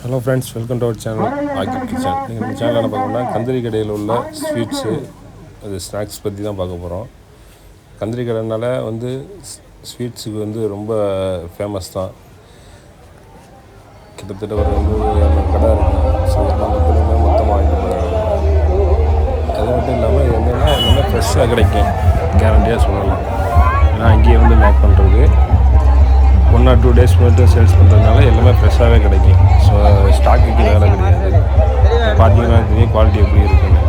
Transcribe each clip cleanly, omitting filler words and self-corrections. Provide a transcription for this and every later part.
Hello friends, welcome to our channel Aakki kitchen. நீங்கள் நம்ம சேனலில் என்ன பார்க்கணும்னா கந்தரி கடையில் உள்ள ஸ்வீட்ஸு, அது ஸ்நாக்ஸ் பற்றி தான் பார்க்க போகிறோம். கந்தரி கடைனால ஸ்வீட்ஸுக்கு ரொம்ப ஃபேமஸ் தான். கிட்டத்தட்ட ஒரு 200 கடை இருக்குது. ஸோ எல்லா மக்களுமே மொத்தமாக வாங்கிட்டு போகிறாங்க. அது மட்டும் இல்லாமல் எல்லாமே ஃப்ரெஷ்ஷாக கிடைக்கும், கேரண்டியாக சொல்லலாம். ஏன்னா அங்கேயே மேக் பண்ணுறது 1 or 2 days மட்டும் சேல்ஸ் பண்ணுறதுனால எல்லாமே ஃப்ரெஷ்ஷாகவே கிடைக்கும். ஸோ ஸ்டாக்குக்கு வேலை கிடையாது. பார்த்தீங்கன்னா தெரியும் குவாலிட்டி எப்படி இருக்குன்னு.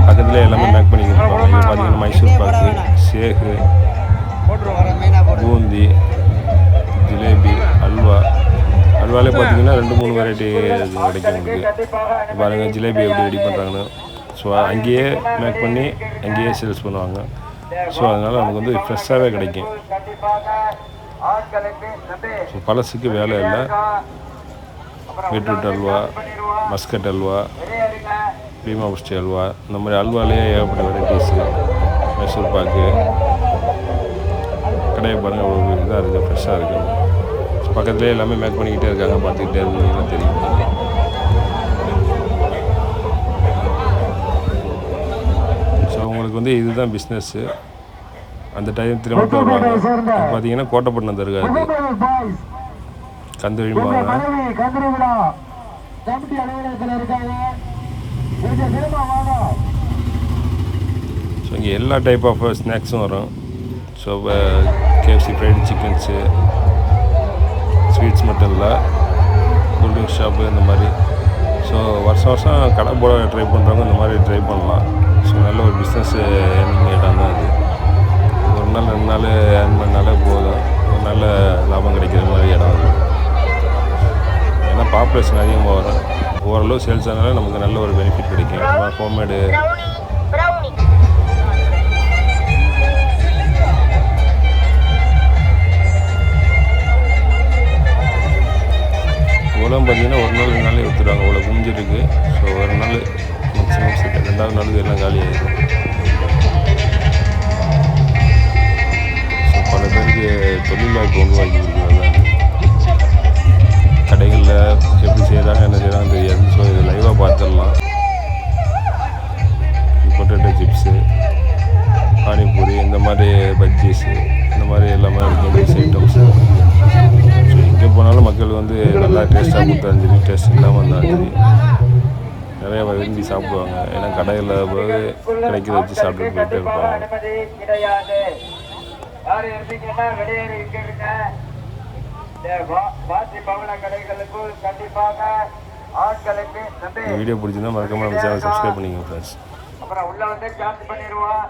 பக்கத்துலேயே எல்லாமே மேக் பண்ணிக்கிட்டு இருப்பாங்க. இங்கே பார்த்தீங்கன்னா மைசூர் பாக்கு, ஷேக்கு, பூந்தி, ஜிலேபி, அல்வாலே பார்த்தீங்கன்னா 2-3 வெரைட்டி கிடைக்கும் உங்களுக்கு. பாருங்கள் ஜிலேபி எப்படி ரெடி பண்ணுறாங்கன்னு. ஸோ அங்கேயே மேக் பண்ணி அங்கேயே சேல்ஸ் பண்ணுவாங்க. ஸோ அதனால் நமக்கு ஃப்ரெஷ்ஷாகவே கிடைக்கும். ஸோ பழசுக்கு வேலை இல்லை. பீட்ரூட் அல்வா, மஸ்கட் அல்வா, பீமா புஷ்டி அல்வா, இந்த மாதிரி அல்வாலேயே ஏகப்பட்ட வெரைட்டிஸு. மைசூர் பாக்கு கடையை பாருங்கள், ஒரு இதாக இருக்குது, ஃப்ரெஷ்ஷாக இருக்குது. ஸோ பக்கத்துலேயே எல்லாமே மேக் பண்ணிக்கிட்டே இருக்காங்க. பார்த்துக்கிட்டே இருந்தீங்கன்னா தெரியும். ஸோ உங்களுக்கு இதுதான் பிஸ்னஸ்ஸு. அந்த டைத்தில் மட்டும் வருவாங்க. பார்த்தீங்கன்னா கோட்டைப்பட்டினம் தருகா இருக்குது, கந்தரிம்பாங்க. ஸோ இங்கே எல்லா டைப் ஆஃப் ஸ்நாக்ஸும் வரும். So KFC fried chickens, sweets மட்டும் இல்லை, கூல்ட்ரிங்க்ஸ் ஷாப்பு, இந்த மாதிரி. ஸோ வருஷம் கடை போட ட்ரை பண்ணுறவங்க இந்த மாதிரி ட்ரை பண்ணலாம். ஸோ நல்ல ஒரு பிஸ்னஸ் ஏர்னிங் இடம் தான் அது. 1 நாள் 2 நாள் ஏர்ன் பண்ணாலே போதும், ஒரு நல்ல லாபம் கிடைக்கிற மாதிரி இடம் அது. ஏன்னா பாப்புலேஷன் அதிகமாக வரும். ஓரளவு சேல்ஸ் ஆனாலும் நமக்கு நல்ல ஒரு பெனிஃபிட் கிடைக்கும். ஹோம்மேடு இவ்வளோ பார்த்தீங்கன்னா 1 நாள் 2 நாளே விற்றுடுவாங்க. இவ்வளோ குஞ்சிருக்கு. ஸோ ஒரு நாள் மேக்ஸிமம் செட், 2வது நாளுக்கு எல்லாம் காலி ஆகிடும். ஸோ பல பேருக்கு தொழில் வாய்ப்பு உருவாக்கி கொடுக்குறது கடைகளில் எப்படி செய்கிறாங்க, என்ன செய்கிறாங்க தெரியாது. ஸோ இது லைவாக பார்த்துடலாம். பொட்டேட்டோ சிப்ஸு, பானிபூரி, இந்த மாதிரி பஜ்ஜீஸு, இந்த மாதிரி எல்லாமே நூடுல்ஸ் ஐட்டம்ஸு. ஸோ எங்கே போனாலும் மக்கள் நல்லா டேஸ்ட்டாக கொடுத்தாலும் சரி, டேஸ்ட் இல்லாமல் இருந்தாலும் சரி, நிறைய விரும்பி சாப்பிடுவாங்க. ஏன்னா கடையில் போது கிடைக்கிறத வச்சு சாப்பிட்டு போயிட்டே இருப்பாங்க. வீடியோ பிடிச்சிருந்தா மறக்காம நம்ம சேனல் சப்ஸ்கிரைப் பண்ணிக்கோங்க ஃப்ரெண்ட்ஸ். அப்புறம் உள்ள சார்ஜ் பண்ணிடுவோம்.